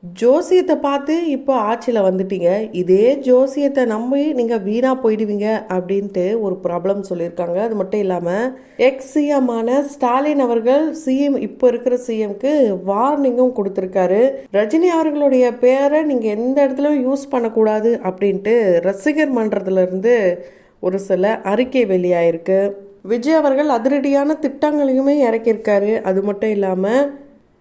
ஜோசியத்தை பார்த்து இப்போ ஆட்சியில் வந்துட்டீங்க, இதே ஜோசியத்தை நம்பி நீங்கள் வீணாக போயிடுவீங்க அப்படின்ட்டு ஒரு ப்ராப்ளம் சொல்லியிருக்காங்க. அது மட்டும் இல்லாமல் எக்ஸ் சிஎம்மான ஸ்டாலின் அவர்கள் சிஎம் இப்போ இருக்கிற சிஎம்க்கு வார்னிங்கும் கொடுத்துருக்காரு. ரஜினி அவர்களுடைய பேரை நீங்கள் எந்த இடத்துலையும் யூஸ் பண்ணக்கூடாது அப்படின்ட்டு ரசிகர் மன்றத்திலிருந்து ஒரு சில அறிக்கை வெளியாயிருக்கு. விஜய் அவர்கள் அதிரடியான திட்டங்களையுமே இறக்கியிருக்காரு. அது மட்டும் இல்லாமல்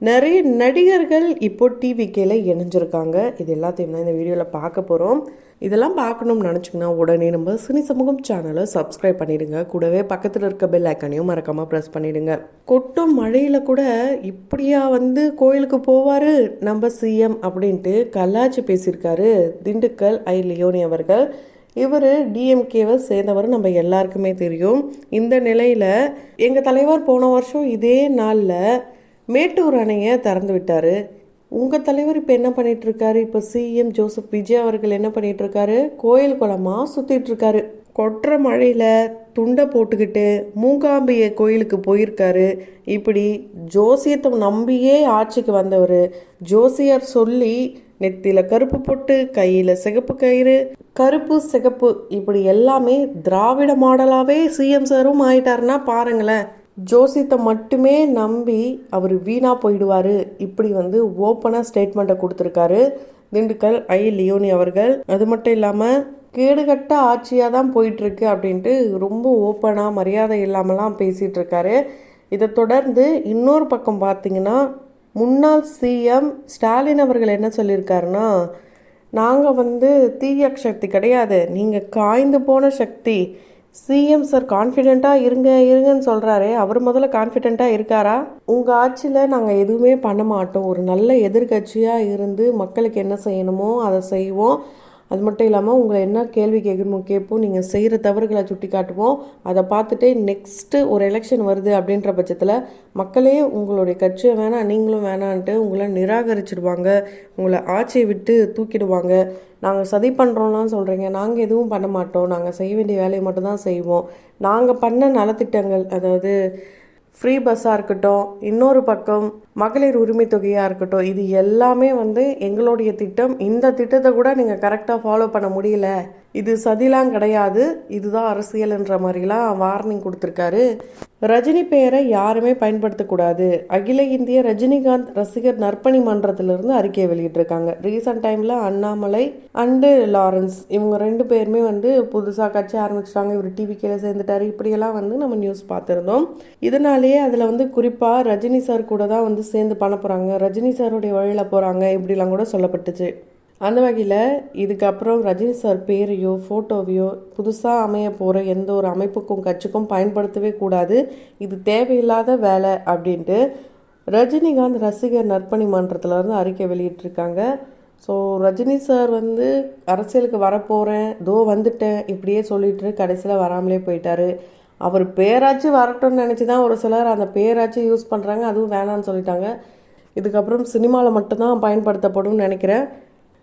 நிறைய நடிகர்கள் இப்போ டிவிக்கேல இணைஞ்சிருக்காங்க. இது எல்லாத்தையும் தான் இந்த வீடியோவில் பார்க்க போகிறோம். இதெல்லாம் பார்க்கணும்னு நினச்சிங்கன்னா உடனே நம்ம சினி சமூகம் சேனலை சப்ஸ்கிரைப் பண்ணிவிடுங்க. கூடவே பக்கத்தில் இருக்க பெல் ஐக்கானையும் மறக்காமல் ப்ரெஸ் பண்ணிவிடுங்க. கொட்டும் மழையில் கூட இப்படியா கோயிலுக்கு போவார் நம்ம சிஎம் அப்படின்ட்டு கலாச்சி பேசியிருக்காரு திண்டுக்கல் ஐ லியோனி அவர்கள். இவர் டிஎம்கேவை சேர்ந்தவர் நம்ம எல்லாருக்குமே தெரியும். இந்த நிலையில் எங்கள் தலைவர் போன வருஷம் இதே நாளில் மேட்டூர் அணையை திறந்து விட்டார். உங்கள் தலைவர் இப்போ என்ன பண்ணிகிட்ருக்காரு? இப்போ சிஎம் ஜோசப் விஜய் அவர்கள் என்ன பண்ணிகிட்ருக்காரு? கோயில் குளமாக சுற்றிட்டுருக்காரு. கொட்டுற மழையில் துண்டை போட்டுக்கிட்டு மூகாம்பிகை கோயிலுக்கு போயிருக்காரு. இப்படி ஜோசியத்தை நம்பியே ஆட்சிக்கு வந்தவர். ஜோசியர் சொல்லி நெத்தியில் கருப்பு பொட்டு, கையில் சிகப்பு கயிறு, கருப்பு சிகப்பு, இப்படி எல்லாமே திராவிட மாடலாகவே சிஎம் சாரும் ஆயிட்டாருன்னா பாருங்களேன். ஜோசியத்தை மட்டுமே நம்பி அவர் வீணாக போயிடுவார். இப்படி ஓப்பனாக ஸ்டேட்மெண்ட்டை கொடுத்துருக்காரு திண்டுக்கல் ஐ லியோனி அவர்கள். அது மட்டும் இல்லாமல் கேடுகட்ட ஆட்சியாக தான் போயிட்டுருக்கு அப்படின்ட்டு ரொம்ப ஓப்பனாக மரியாதை இல்லாமலாம் பேசிகிட்டு இருக்காரு. இதை தொடர்ந்து இன்னொரு பக்கம் பார்த்தீங்கன்னா முன்னாள் சிஎம் ஸ்டாலின் அவர்கள் என்ன சொல்லியிருக்காருன்னா, நாங்கள் தீய சக்தி கிடையாது, நீங்கள் காய்ந்து போன சக்தி. சிஎம் சார் கான்ஃபிடெண்ட்டாக இருங்கன்னு சொல்கிறாரு. அவர் முதல்ல கான்ஃபிடெண்ட்டாக இருக்காரா? உங்கள் ஆட்சியில் நாங்கள் எதுவுமே பண்ண மாட்டோம், ஒரு நல்ல எதிர்கட்சியாக இருந்து மக்களுக்கு என்ன செய்யணுமோ அதை செய்வோம். அது மட்டும் இல்லாமல் உங்களை என்ன கேள்வி கேட்கணுமோ கேட்போம், நீங்கள் செய்கிற தவறுகளை சுட்டி காட்டுவோம். அதை பார்த்துட்டு நெக்ஸ்ட்டு ஒரு எலெக்ஷன் வருது அப்படின்ற பட்சத்தில் மக்களே உங்களுடைய கட்சியை வேணாம் நீங்களும் வேணான்ட்டு உங்களை நிராகரிச்சிடுவாங்க, உங்களை ஆட்சியை விட்டு தூக்கிடுவாங்க. நாங்கள் சதி பண்ணுறோம்லாம் சொல்கிறீங்க, நாங்கள் எதுவும் பண்ண மாட்டோம், நாங்கள் செய்ய வேண்டிய வேலையை மட்டும்தான் செய்வோம். நாங்கள் பண்ண நலத்திட்டங்கள், அதாவது ஃப்ரீ பஸ்ஸாக இருக்கட்டும், இன்னொரு பக்கம் மகளிர் உரிமை தொகையாக இருக்கட்டும், இது எல்லாமே எங்களுடைய திட்டம். இந்த திட்டத்தை கூட நீங்கள் கரெக்டாக ஃபாலோ பண்ண முடியல, இது சதிலாம் கிடையாது, இதுதான் அரசியல்ன்ற மாதிரிலாம் வார்னிங் கொடுத்துருக்காரு. ரஜினி பெயரை யாருமே பயன்படுத்தக்கூடாது. அகில இந்திய ரஜினிகாந்த் ரசிகர் நற்பணி மன்றத்திலிருந்து அறிக்கையை வெளியிட்டிருக்காங்க. ரீசன்ட் டைமில் அண்ணாமலை அண்டு லாரன்ஸ் இவங்க 2 பேருமே புதுசாக கட்சி ஆரம்பிச்சிட்டாங்க. இவர் டிவிக்கேல சேர்ந்துட்டாரு. இப்படியெல்லாம் நம்ம நியூஸ் பார்த்துருந்தோம். இதனாலேயே அதில் குறிப்பாக ரஜினி சார் கூட தான் சேர்ந்து பண்ண போகிறாங்க, ரஜினி சாருடைய வழியில் போகிறாங்க, இப்படிலாம் கூட சொல்லப்பட்டுச்சு. அந்த வகையில் இதுக்கப்புறம் ரஜினி சார் பேரையோ ஃபோட்டோவையோ புதுசாக அமைய போகிற எந்த ஒரு அமைப்புக்கும் கட்சிக்கும் பயன்படுத்தவே கூடாது, இது தேவையில்லாத வேலை அப்படின்ட்டு ரஜினிகாந்த் ரசிகர் நற்பணி மன்றத்திலேருந்து அறிக்கை வெளியிட்டிருக்காங்க. ஸோ ரஜினி சார் அரசியலுக்கு வரப்போகிறேன், வந்துட்டேன் இப்படியே சொல்லிட்டு கடைசியில் வராமலே போயிட்டாரு. அவர் பேராச்சு வரட்டும்னு நினச்சி தான் ஒரு சிலர் அந்த பேராச்சு யூஸ் பண்ணுறாங்க, அதுவும் வேணான்னு சொல்லிட்டாங்க. இதுக்கப்புறம் சினிமாவில் மட்டும்தான் பயன்படுத்தப்படும் நினைக்கிறேன்.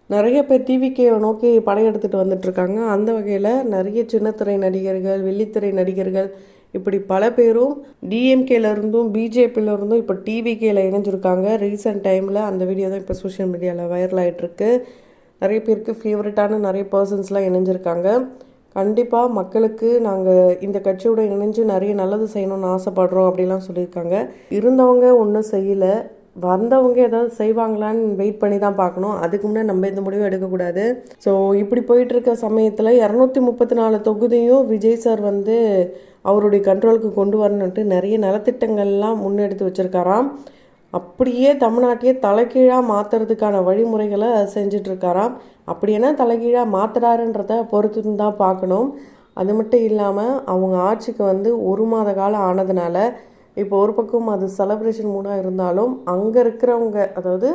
நிறைய பேர் டிவிக்கே நோக்கி படையெடுத்துட்டு வந்துட்டுருக்காங்க. அந்த வகையில் நிறைய சின்னத்திரை நடிகர்கள், வெள்ளித்திரை நடிகர்கள், இப்படி பல பேரும் டிஎம்கேலேருந்தும் பிஜேபியிலேருந்தும் இப்போ டிவிக்கேல இணைஞ்சிருக்காங்க. ரீசெண்ட் டைமில் அந்த வீடியோ தான் இப்போ சோஷியல் மீடியாவில் வைரல் ஆகிட்டுருக்கு. நிறைய பேருக்கு ஃபேவரட்டான நிறைய பர்சன்ஸ்லாம் இணைஞ்சிருக்காங்க. கண்டிப்பாக மக்களுக்கு நாங்கள் இந்த கட்சியோட இணைஞ்சு நிறைய நல்லது செய்யணும்னு ஆசைப்படுறோம் அப்படிலாம் சொல்லியிருக்காங்க. இருந்தவங்க ஒன்றும் செய்யலை, வந்தவங்க ஏதாவது செய்வாங்களான்னு வெயிட் பண்ணி தான் பார்க்கணும். அதுக்கு முன்னே நம்ம இந்த முடிவும் எடுக்கக்கூடாது. ஸோ இப்படி போயிட்டுருக்க சமயத்தில் 234 தொகுதியும் விஜய் சார் அவருடைய கண்ட்ரோலுக்கு கொண்டு வரணுன்ட்டு நிறைய நலத்திட்டங்கள்லாம் முன்னெடுத்து வச்சுருக்காராம். அப்படியே தமிழ்நாட்டையே தலைகீழாக மாற்றுறதுக்கான வழிமுறைகளை செஞ்சிட்ருக்காராம். அப்படின்னா தலைகீழாக மாற்றுறாருன்றத பொறுத்து தான் பார்க்கணும். அது மட்டும் இல்லாமல் அவங்க ஆட்சிக்கு 1 மாத காலம் ஆனதுனால இப்போ ஒரு பக்கம் அது செலப்ரேஷன் மூடாக இருந்தாலும் அங்கே இருக்கிறவங்க, அதாவது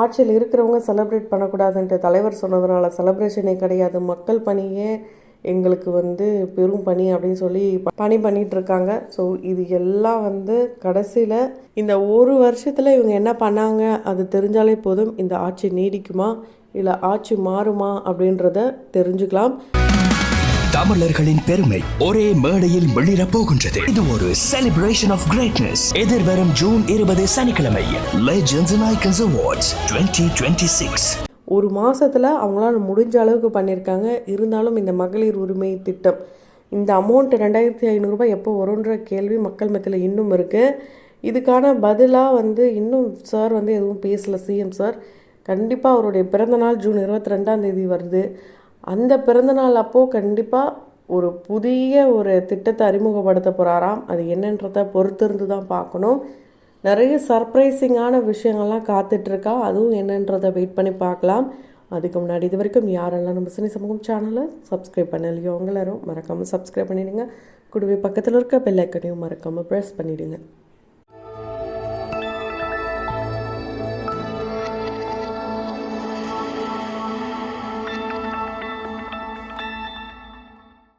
ஆட்சியில் இருக்கிறவங்க செலிப்ரேட் பண்ணக்கூடாதுன்ட்டு தலைவர் சொன்னதுனால செலிப்ரேஷனே கிடையாது, மக்கள் பணியே எங்களுக்கு பெரும் பணி அப்படின்னு சொல்லி பணி பண்ணிகிட்ருக்காங்க. ஸோ இது எல்லாம் கடைசியில் இந்த ஒரு வருஷத்தில் இவங்க என்ன பண்ணாங்க அது தெரிஞ்சாலே போதும், இந்த ஆட்சி நீடிக்குமா இல்லை ஆட்சி மாறுமா அப்படின்றத தெரிஞ்சுக்கலாம். தமிழர்களின் பெருமை ஒரே மேடையில் வெளியிடப் போகின்றது. இது ஒரு செலிப்ரேஷன் ஆஃப் கிரேட்னஸ். எதிர்வரும் ஜூன் 20 சனிக்கிழமை லெஜெண்ட்ஸ் அண்ட் ஐகான்ஸ் அவார்ட்ஸ் 2026. ஒரு மாதத்தில் அவங்களால முடிஞ்ச அளவுக்கு பண்ணியிருக்காங்க. இருந்தாலும் இந்த மகளிர் உரிமை திட்டம் இந்த அமௌண்ட் 2500 எப்போ வரும்ன்ற கேள்வி மக்கள் மத்தியில் இன்னும் இருக்குது. இதுக்கான பதிலாக இன்னும் சார் எதுவும் பேசலை. சிஎம் சார் கண்டிப்பாக அவருடைய பிறந்தநாள் ஜூன் 22 வருது. அந்த பிறந்தநாள் அப்போது கண்டிப்பாக ஒரு புதிய திட்டத்தை அறிமுகப்படுத்த போகிறாராம். அது என்னன்றதை பொறுத்திருந்து தான் பார்க்கணும். நிறைய சர்ப்ரைசிங்கான விஷயங்கள்லாம் காத்துட்ருக்கா. அதுவும் என்னன்றதை வெயிட் பண்ணி பார்க்கலாம். அதுக்கு முன்னாடி இது வரைக்கும் யாரெல்லாம் நம்ம சினி சமூகம் சேனலை சப்ஸ்கிரைப் பண்ணலையோ அவங்க எல்லாரும் மறக்காமல் சப்ஸ்கிரைப் பண்ணிவிடுங்க. கூடவே பக்கத்தில் இருக்க பெல் ஐக்கனையும் மறக்காமல் ப்ரெஸ் பண்ணிவிடுங்க.